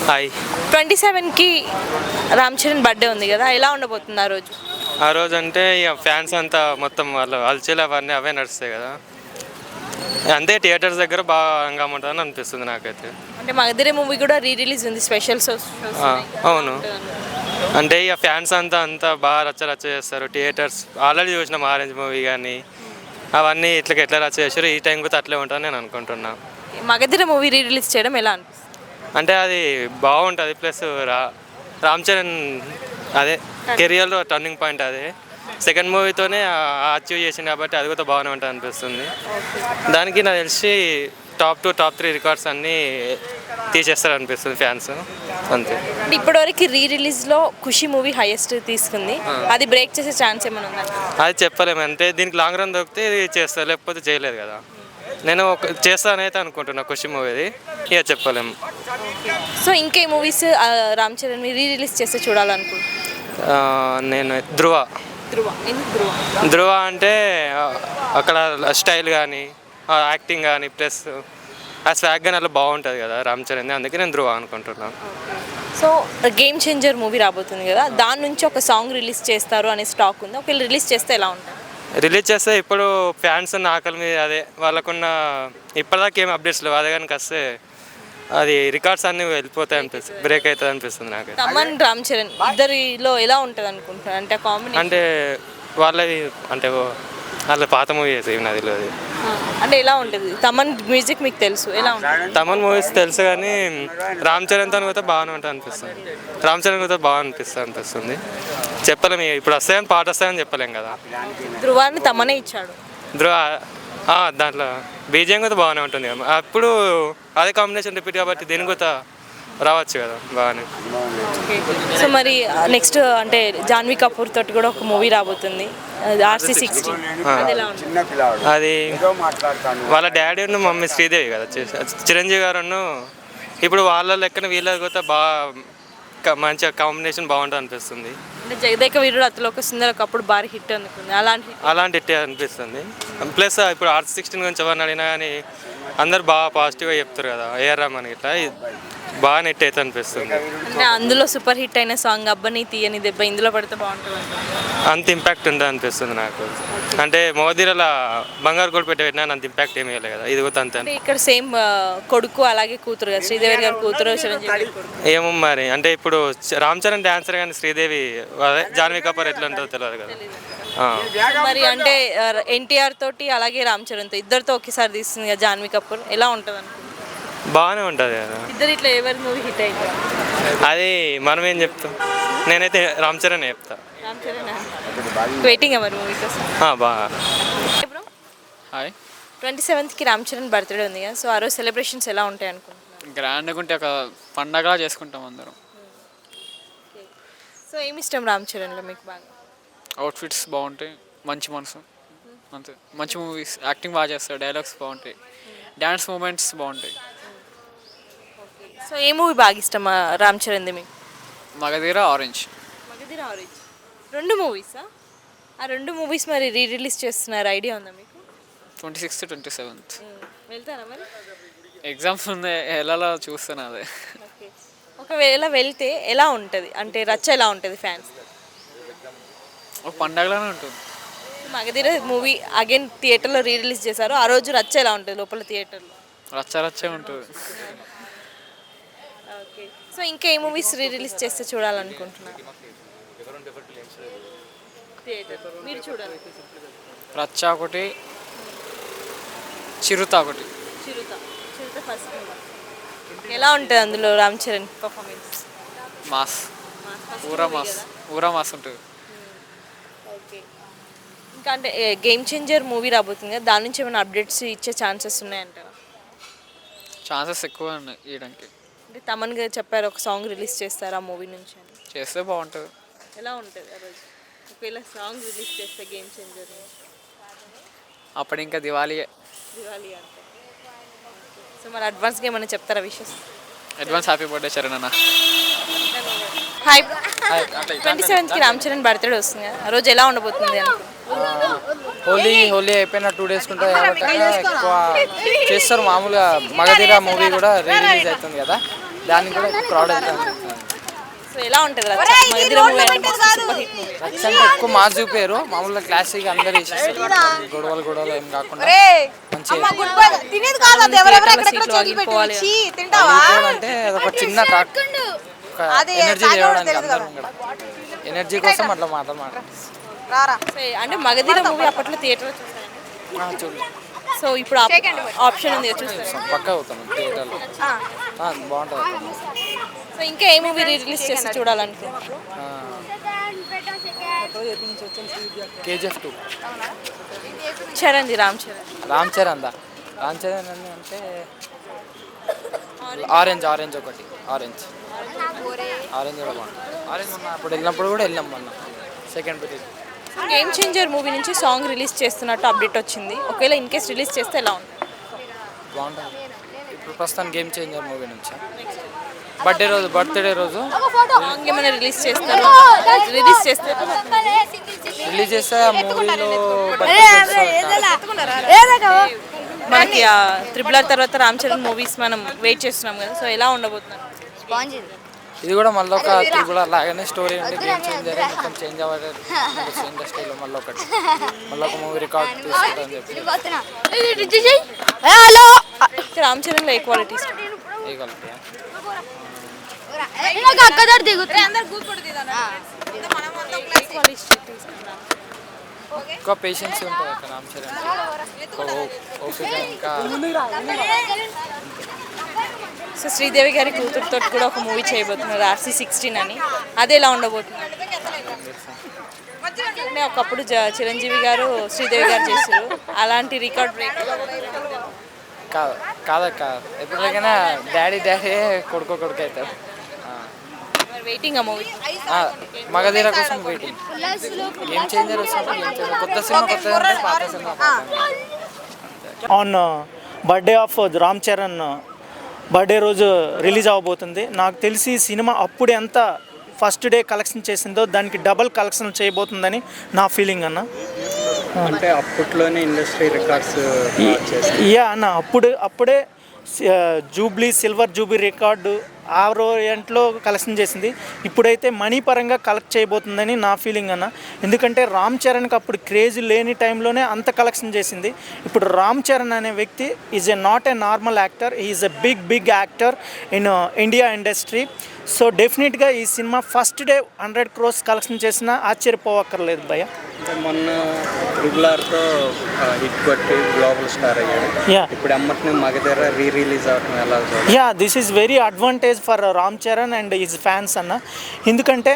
Hi. 27కి Ram Charan birthday ఉంది కదా, ఎలా ఉండబోతుంది ఆ రోజు? ఆ రోజు అంటే ఇక ఫ్యాన్స్ అంతా మొత్తం వాళ్ళు అల్చేలు అవన్నీ అవే నడుస్తాయి కదా, అంతే థియేటర్స్ దగ్గర బాగా హంగామా ఉంటుందని అనిపిస్తుంది నాకైతే. అంటే మగధీర మూవీ కూడా రిలీజ్ ఉంది, స్పెషల్ షోస్. అవును, అంటే ఇక ఫ్యాన్స్ అంతా బాగా రచ్చ చేస్తారు. థియేటర్స్ ఆల్రెడీ చూసినాం, ఆరెంజ్ మూవీ కానీ అవన్నీ ఇట్లకి ఎట్లా రచ్చ చేశారు, ఈ టైం కూడా అట్లే ఉంటుందని నేను అనుకుంటున్నా. మగధీర మూవీ రిలీజ్ చేయడం ఎలా అనిపిస్తుంది? అంటే అది బాగుంటుంది, ప్లస్ రామ్ చరణ్ అదే కెరియర్లో టర్నింగ్ పాయింట్ అదే. సెకండ్ మూవీతోనే అచీవ్ చేసింది కాబట్టి అది కూడా బాగానే ఉంటుంది అనిపిస్తుంది. దానికి నాకు తెలిసి టాప్ 2 టాప్ 3 రికార్డ్స్ అన్నీ తీసేస్తారు అనిపిస్తుంది ఫ్యాన్స్, అంతే. ఇప్పటివరకు రిలీజ్లో ఖుషి మూవీ హైయెస్ట్ తీసుకుంది, అది బ్రేక్ చేసే ఛాన్స్ ఏమైనా ఉందా? అది చెప్పలేము, అంటే దీనికి లాంగ్ రన్ దొరికితే ఇది చేస్తారు, లేకపోతే చేయలేదు కదా. నేను చేస్తానైతే అనుకుంటున్నా ఖుషి మూవీది, ఇక చెప్పలేము. సో ఇంకే మూవీస్ రామ్ చరణ్ రిలీజ్ చేస్తే చూడాలనుకుంటున్నాను? నేను ధృవ. ధృవ అంటే అక్కడ స్టైల్ కానీ యాక్టింగ్ కానీ ప్లస్ ఆ స్వాగ్ కానీ అలా బాగుంటుంది కదా రామ్ చరణ్, అందుకే నేను ధృవ అనుకుంటున్నాను. సో గేమ్ చేంజర్ మూవీ రాబోతుంది కదా, దాని నుంచి ఒక సాంగ్ రిలీజ్ చేస్తారు అనే స్టాక్ ఉంది, ఒకవేళ రిలీజ్ చేస్తే ఎలా ఉంటుంది? రిలీజ్ చేస్తే ఇప్పుడు ఫ్యాన్స్ ఉన్న ఆకలి మీద అదే వాళ్ళకున్న ఇప్పటిదాకా ఏం అప్డేట్స్ లేవు, అదే కనుక వస్తే అది రికార్డ్స్ అన్నీ వెళ్ళిపోతాయి అనిపిస్తుంది, బ్రేక్ అవుతుంది అనిపిస్తుంది నాకు. తమన్ రామ్ చరణ్ ఇద్దరిలో ఎలా ఉంటుంది అనుకుంటున్నాను, అంటే కాంబినేషన్ అంటే వాళ్ళది అంటే వాళ్ళ పాత మూవీ నదిలో అది అంటే ఎలా ఉంటుంది? తమన్ మ్యూజిక్ మీకు తెలుసు, ఎలా ఉంటుంది? తమన్ మూవీస్ తెలుసు కానీ రామ్ చరణ్ తను కూడా బాగానే ఉంటుంది అనిపిస్తుంది. రామ్ చరణ్ కూడా బాగా అనిపిస్తుంది. చెప్పలేము ఇప్పుడు వస్తాయని పాట వస్తాయని చెప్పలేం కదా. ధృవాన్ని తమనే ఇచ్చాడు. ధృవ దాంట్లో బీజిఎం కూడా బాగానే ఉంటుంది కదా, అప్పుడు అదే కాంబినేషన్ రిపీట్ కాబట్టి దీనికి కూడా రావచ్చు కదా బాగానే. సో మరి నెక్స్ట్ అంటే జాన్వీ కపూర్ తోటి కూడా ఒక మూవీ రాబోతుంది, RC-60. అది వాళ్ళ డాడీ ఉన్న మమ్మీ శ్రీదేవి కదా, చిరంజీవి గారు ఇప్పుడు వాళ్ళ లెక్కన వీళ్ళ కూడా బాగా మంచిగా కాంబినేషన్ బాగుంటుంది అనిపిస్తుంది. అంటే జగదేక వీరుడు అతలోక సుందర ఒకప్పుడు భారీ హిట్ అనుకుంది, అలాంటి హిట్ అనిపిస్తుంది. ప్లస్ ఇప్పుడు RC-16 గురించి ఎవరిని అడిగినా కానీ అందరు బాగా పాజిటివ్గా చెప్తారు కదా, AR రెహమాన్ ఇట్లా బాగా నెట్ అయితే అనిపిస్తుంది. అంటే అందులో సూపర్ హిట్ అయిన సాంగ్ అబ్బని తీయని దెబ్బ ఇందులో పడితే బాగుంటుంది, అంత ఇంపాక్ట్ ఉంటుంది అనిపిస్తుంది నాకు. అంటే మోదీరలా బంగారు కూడా పెట్టినా అంత ఇంపాక్ట్ ఏమి వేయలేదు కదా, ఇది కూడా అంతే. ఇక్కడ సేమ్ కొడుకు అలాగే కూతురు కదా, శ్రీదేవి గారు కూతురు, చిరంజీవి ఏమో మరి. అంటే ఇప్పుడు రామ్ చరణ్ డాన్సర్ కానీ శ్రీదేవి అదే జాన్వీ కపూర్ ఎట్లా ఉంటుందో తెలియదు కదా. మరి అంటే NTR తోటి అలాగే రామ్ చరణ్తో ఇద్దరితో ఒకేసారి తీస్తుంది కదా జాన్వీ కపూర్, ఎలా ఉంటుంది అనుకుంటున్నాను? బాగానే ఉంటుంది కదా. ఇద్దరు ఇట్లా ఎవరి మూవీ హిట్ అవుతుంది అది మనం ఏం చెప్తాం, నేనైతే రామ్ చరణ్ చెప్తా. రామ్ చరణ్ వెయిటింగ్ ఎవరి మూవీ కోసం. బాగా. హాయ్. 27కి రామ్ చరణ్ బర్త్డే ఉంది కదా, సో ఆ రోజు సెలబ్రేషన్స్ ఎలా ఉంటాయి అనుకుంటున్నాను? గ్రాండ్గా ఉంటే ఒక పండగలా చేసుకుంటాం అందరం. సో ఏమి ఇష్టం రామ్ చరణ్లో మీకు బాగా? అవుట్ఫిట్స్ బాగుంటాయి, మంచి మనసు, అంతే. మంచి మూవీస్, యాక్టింగ్ బాగా చేస్తాడు, డైలాగ్స్ బాగుంటాయి, డ్యాన్స్ మూమెంట్స్ బాగుంటాయి. సో ఏ మూవీ బాగా ఇష్టం రామ్ చరణ్ది మీకు? మగధీర, ఆరెంజ్. మగధీర, ఆరెంజ్ రెండు మూవీసా? ఆ రెండు మూవీస్ మరి రిలీజ్ చేస్తున్నారు, ఐడియా ఉందా మీకు? 26th 27th వెళ్తారా మరి? ఎగ్జామ్స్ ఉంది, ఎలా చూస్తాను అదే. ఒకవేళ వెళ్తే ఎలా ఉంటుంది, అంటే రచ్చ ఎలా ఉంటుంది ఫ్యాన్స్? ఒక పండగలానే ఉంటుంది. మగధీర మూవీ అగైన్ థియేటర్లో రిలీజ్ చేశారు, ఆ రోజు రచ్చ ఎలా ఉంటుంది లోపల థియేటర్లో? రచ్చే ఉంటుంది. ఓకే. సో ఇంకా ఏ మూవీస్ రిలీజ్ చేస్తే చూడాలనుకుంటున్నారు థియేటర్ మీరు చూడాలి? రచ్చ ఒకటి, చిరుత ఒకటి. చిరుత ఫస్ట్ ఎలా ఉంటుంది అందులో రామ్ చరణ్ పర్ఫార్మెన్స్? మాస్, ఊరా మాస్ ఉంటుంది. ఓకే. ఇంకా అంటే గేమ్ చేంజర్ మూవీ రాబోతుంది కదా, దాని నుంచి ఏమైనా అప్డేట్స్ ఇచ్చే ఛాన్సెస్ ఉన్నాయంటారా? ఛాన్సెస్ ఎక్కువ ఉన్నాయి ఇవ్వడానికి. అంటే తమన్ గారు చెప్పారు ఒక సాంగ్ రిలీజ్ చేస్తారు ఆ మూవీ నుంచి అని, చేస్తే బాగుంటుంది. ఎలా ఉంటుంది ఆ రోజు ఒకవేళ సాంగ్ రిలీజ్ చేస్తే గేమ్ చేంజర్? అప్పుడు ఇంకా దివాళీ అంటే సో మరి అడ్వాన్స్గా ఏమైనా చెప్తారా wishes? Advance happy birthday Charan అన్న. హాయ్. 27కి రామ్ చరణ్ బర్త్డే వస్తుంది కదా, ఆ రోజు ఎలా ఉండబోతుంది హోలీ అయిపోయిన 2 days ఉంటుంది కాబట్టి ఎక్కువ చేస్తారు. మామూలుగా మగధీర మూవీ కూడా రిలీజ్ అవుతుంది కదా, దానికి కూడా క్రౌడ్ అవుతుంది. సో ఎలా ఉంటుంది రచ్చ? మగధీర మూవీ అంటే సూపర్ హిట్ మూవీ. రచ్చ అంటే ఎక్కువ మాస్ చూపారు, మామూలుగా క్లాసిక్ అందరూ వేసేస్తారు, గొడవలు ఏం కాకుండా మంచిగా అంటే అదొక చిన్న టాక్, ఎనర్జీ తేవడానికి అందరం కూడా ఎనర్జీ కోసం అట్లా మాట్లాడు. సో అంటే మగధీర మూవీ అప్పట్లో థియేటర్లో చూసాను. చూడండి సో ఇప్పుడు ఆప్షన్ ఉంది కదా, చూస్తాను. పక్కా అవుతాను థియేటర్లో, బాగుంటుంది. సో ఇంకా ఏ మూవీ రిలీజ్ చేసి చూడాలనుకుంటున్నారు? KGF 2. చరణ్ రామ్ చరణ్ అని అంటే ఆరెంజ్ ఒకటి, ఆరెంజ్ కూడా బాగుంటుంది. ఆరెంజ్ మొన్న అప్పుడు వెళ్ళినప్పుడు కూడా వెళ్ళాం, మొన్న second period. Game changer movie నుంచి సాంగ్ రిలీజ్ చేస్తున్నట్టు అప్డేట్ వచ్చింది. ఒకవేళ ఇన్ కేస్ రిలీజ్ చేస్తే ఎలా ఉంటుంది? బాగుంటుంది. ఇప్పుడు ప్రస్తుతం గేమ్ చేంజర్ మూవీ నుంచి బర్త్డే రోజు సాంగ్ ఏమైనా రిలీజ్ చేస్తారు? రిలీజ్ చేస్తే ఆ మూవీలో మనకి RRR తర్వాత రామ్ చరణ్ మూవీస్ మనం వెయిట్ చేస్తున్నాం కదా, సో ఎలా ఉండబోతున్నారు? ఇది కూడా మళ్ళీ ఒక త్రిబులర్ లాగానే స్టోరీ ఉంది. గేమ్ చేంజర్ మొత్తం చేంజ్ అవ్వదు ఇండస్ట్రీలో. మళ్ళీ ఒక మూవీ రికార్డ్ తీసుకుంటామని చెప్పి. రామ్ చరణ్లో ఏ క్వాలిటీస్? ఏ క్వాలిటీ? ఎక్కువ పేషెన్స్ ఉంటుంది అక్కడ రామ్ చరణ్, ఓపిక. ఇంకా సో శ్రీదేవి గారి కూతురుతో కూడా ఒక మూవీ చేయబోతున్నారు, RC16 అని. అది ఎలా ఉండబోతున్నారు? అంటే ఒకప్పుడు చిరంజీవి గారు శ్రీదేవి గారు చేశారు, అలాంటి రికార్డ్ బ్రేక్ కాదక్క. ఎప్పటికైనా డాడీ కొడుకు అవుతారు. వెయిటింగ్ ఆ మూవీ. మగధీర కోసం వెయిటింగ్. గేమ్ చేంజర్ వస్తుంది, కొత్త సినిమా పాత cinema. On birthday of Ram Charan birthday రోజు రిలీజ్ అవ్వబోతుంది. నాకు తెలిసి సినిమా అప్పుడు ఎంత ఫస్ట్ డే కలెక్షన్ చేసిందో దానికి డబల్ కలెక్షన్ చేయబోతుందని నా ఫీలింగ్ అన్న. అంటే అప్పట్లోనే ఇండస్ట్రీ రికార్డ్స్ అన్న అప్పుడే సిల్వర్ జూబ్లీ రికార్డు ఆ రోయంట్లో కలెక్షన్ చేసింది. ఇప్పుడైతే మనీ పరంగా కలెక్ట్ చేయబోతుందని నా ఫీలింగ్ అన్న. ఎందుకంటే రామ్ చరణ్కి అప్పుడు క్రేజ్ లేని టైంలోనే అంత కలెక్షన్ చేసింది. ఇప్పుడు రామ్ చరణ్ అనే వ్యక్తి is not a normal actor, is a big actor in India industry. So డెఫినెట్గా ఈ cinema first day 100 crores collection చేసినా ఆశ్చర్యపోవక్కర్లేదు భయ్య. మొన్న RRRతో హిట్ కొట్టి గ్లోబల్ స్టార్ అయ్యాడు. ఇప్పుడు అమ్మటిని మగధీర రిలీజ్ అవడం ఎలా? This is very advantage for Ram Charan and his fans అన్న. ఎందుకంటే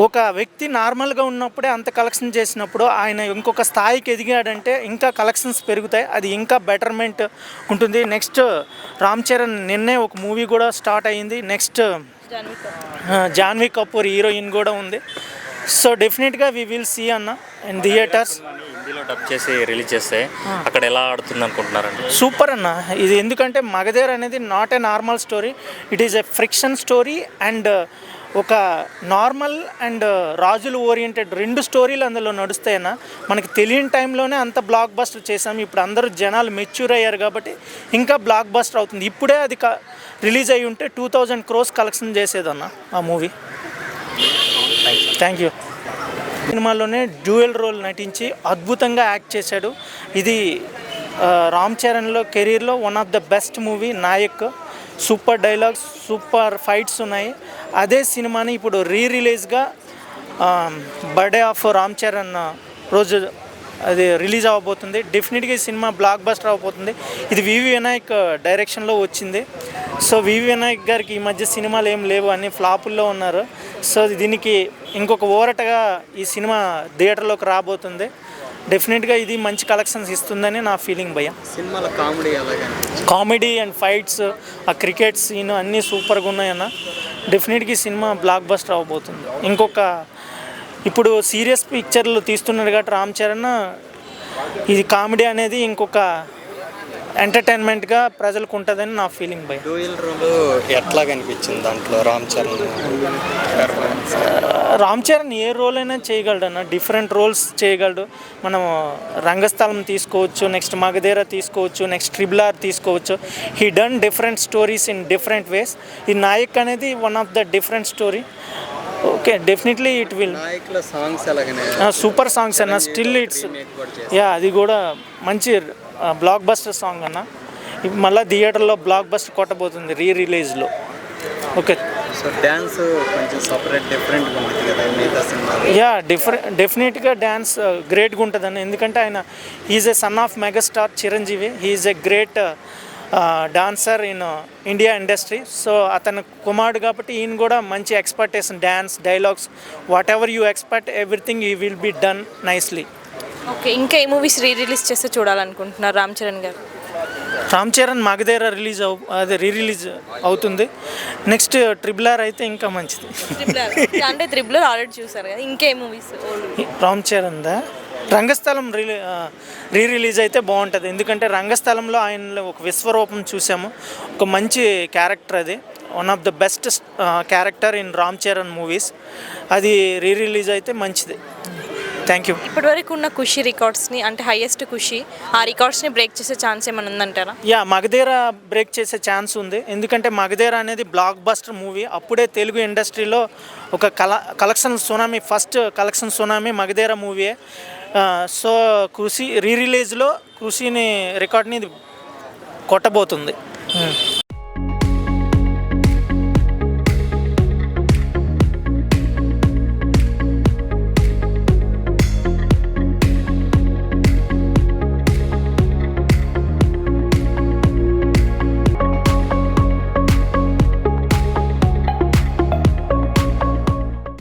ఒక వ్యక్తి నార్మల్గా ఉన్నప్పుడే అంత కలెక్షన్ చేసినప్పుడు ఆయన ఇంకొక స్థాయికి ఎదిగాడంటే ఇంకా కలెక్షన్స్ పెరుగుతాయి, అది ఇంకా బెటర్మెంట్ ఉంటుంది. నెక్స్ట్ రామ్ చరణ్ నిన్నే ఒక మూవీ కూడా స్టార్ట్ అయ్యింది. నెక్స్ట్ జాన్వీ కపూర్ హీరోయిన్ కూడా ఉంది. సో డెఫినెట్గా వి విల్ సీ అన్న ఇన్ థియేటర్స్. హిందీలో డబ్ చేసి రిలీజ్ చేస్తే అక్కడ ఎలా ఆడుతుంది అనుకుంటున్నారండి? సూపర్ అన్న ఇది. ఎందుకంటే మగధీర అనేది not a normal story, it is a friction story and ఒక నార్మల్ అండ్ రాజులు ఓరియంటెడ్ 2 స్టోరీలు అందులో నడుస్తాయన్న. మనకి తెలియని టైంలోనే అంత బ్లాక్ బస్టర్ చేసాము. ఇప్పుడు అందరూ జనాలు మెచ్యూర్ అయ్యారు కాబట్టి ఇంకా బ్లాక్ బస్టర్ అవుతుంది. ఇప్పుడే అది రిలీజ్ అయ్యి ఉంటే 2000 crores కలెక్షన్ చేసేదన్న ఆ మూవీ. Thank you. సినిమాలోనే డ్యూయల్ రోల్ నటించి అద్భుతంగా యాక్ట్ చేశాడు. ఇది రామ్ చరణ్లో కెరీర్లో one of the best movie. Nayak super dialogues, super fights ఉన్నాయి. అదే సినిమాని ఇప్పుడు రిలీజ్గా బర్త్డే ఆఫ్ రామ్ చరణ్ రోజు అది రిలీజ్ అవ్వబోతుంది. డెఫినెట్గా ఈ సినిమా బ్లాక్ బస్టర్ అవ్వబోతుంది. ఇది వివి వినాయక్ డైరెక్షన్లో వచ్చింది. సో వివి వినాయక్ గారికి ఈ మధ్య సినిమాలు ఏం లేవు, అన్ని ఫ్లాపుల్లో ఉన్నారు. సో దీనికి ఇంకొక ఓరటగా ఈ సినిమా థియేటర్లోకి రాబోతుంది. డెఫినెట్గా ఇది మంచి కలెక్షన్స్ ఇస్తుందని నా ఫీలింగ్ భయ్య. సినిమాలో కామెడీ అండ్ ఫైట్స్, ఆ క్రికెట్ సీన్ అన్నీ సూపర్గా ఉన్నాయన్న. డెఫినెట్గా ఈ సినిమా బ్లాక్ బస్టర్ అవ్వబోతుంది. ఇప్పుడు సీరియస్ పిక్చర్లు తీస్తున్నాడు కాబట్టి రామ్ చరణ్, ఇది కామెడీ అనేది ఇంకొక ఎంటర్టైన్మెంట్గా ప్రజలకు ఉంటుందని నా ఫీలింగ్ భయ్య. డ్యూయల్ రోల్ ఎట్లా కనిపించింది దాంట్లో రామ్ చరణ్? రామ్ చరణ్ ఏ రోల్ అయినా చేయగలడు అన్న, డిఫరెంట్ రోల్స్ చేయగలడు. మనం రంగస్థలం తీసుకోవచ్చు, నెక్స్ట్ మగధీర తీసుకోవచ్చు, నెక్స్ట్ ట్రిపుల్ ఆర్ తీసుకోవచ్చు. He done different stories in different ways. ఈ నాయక్ అనేది one of the different story. Okay, definitely it will. నాయకుల సాంగ్స్ ఎలాగనే సూపర్ సాంగ్స్ అన్న, స్టిల్ ఇట్స్ యా, అది కూడా మంచి బ్లాక్ బస్టర్ సాంగ్ అన్న. మళ్ళీ థియేటర్లో బ్లాక్ బస్టర్ కొట్టబోతుంది రిలీజ్లో. ఓకే, సో డ్యాన్స్ కొంచెం సపరేట్ డిఫరెంట్గా ఉంటుంది కదా మిగతా సినిమాలో. యా, డెఫినెట్గా డ్యాన్స్ గ్రేట్గా ఉంటుందని, ఎందుకంటే ఆయన is a son of megastar Chiranjeevi. He's a great dancer in India industry. So అతను కుమారుడు కాబట్టి ఈయన కూడా మంచి expectation, dance, dialogues, whatever you expect everything ఈ will be done nicely. Okay, ఇంకా ఏ మూవీస్ రిలీజ్ చేస్తే చూడాలనుకుంటున్నారు రామ్ చరణ్ గారు? రామ్ చరణ్ మగధీర రిలీజ్ అవుతుంది. నెక్స్ట్ ట్రిపుల్ ఆర్ అయితే ఇంకా మంచిది. అంటే త్రిబుల్ ఆర్ ఆల్రెడీ చూసారు కదా, ఇంకే మూవీస్? రామ్ చరణ్దా రంగస్థలం రిలీజ్ అయితే బాగుంటుంది. ఎందుకంటే రంగస్థలంలో ఆయనలో ఒక విశ్వరూపం చూసాము, ఒక మంచి క్యారెక్టర్. అది one of the best character in Ram Charan movies. అది రిలీజ్ అయితే మంచిది. Thank you. ఇప్పటివరకు ఉన్న ఖుషి రికార్డ్స్ని, అంటే హైయెస్ట్ ఖుషి, ఆ రికార్డ్స్ని బ్రేక్ చేసే ఛాన్స్ ఏమైనా ఉందంటారా? యా, మగధీర బ్రేక్ చేసే ఛాన్స్ ఉంది. ఎందుకంటే మగధీర అనేది బ్లాక్ బస్టర్ మూవీ. అప్పుడే తెలుగు ఇండస్ట్రీలో ఒక collection tsunami, first collection tsunami Magadheera మూవీయే. సో ఖుషి రిలీజ్లో ఖుషిని రికార్డ్ని కొట్టబోతుంది.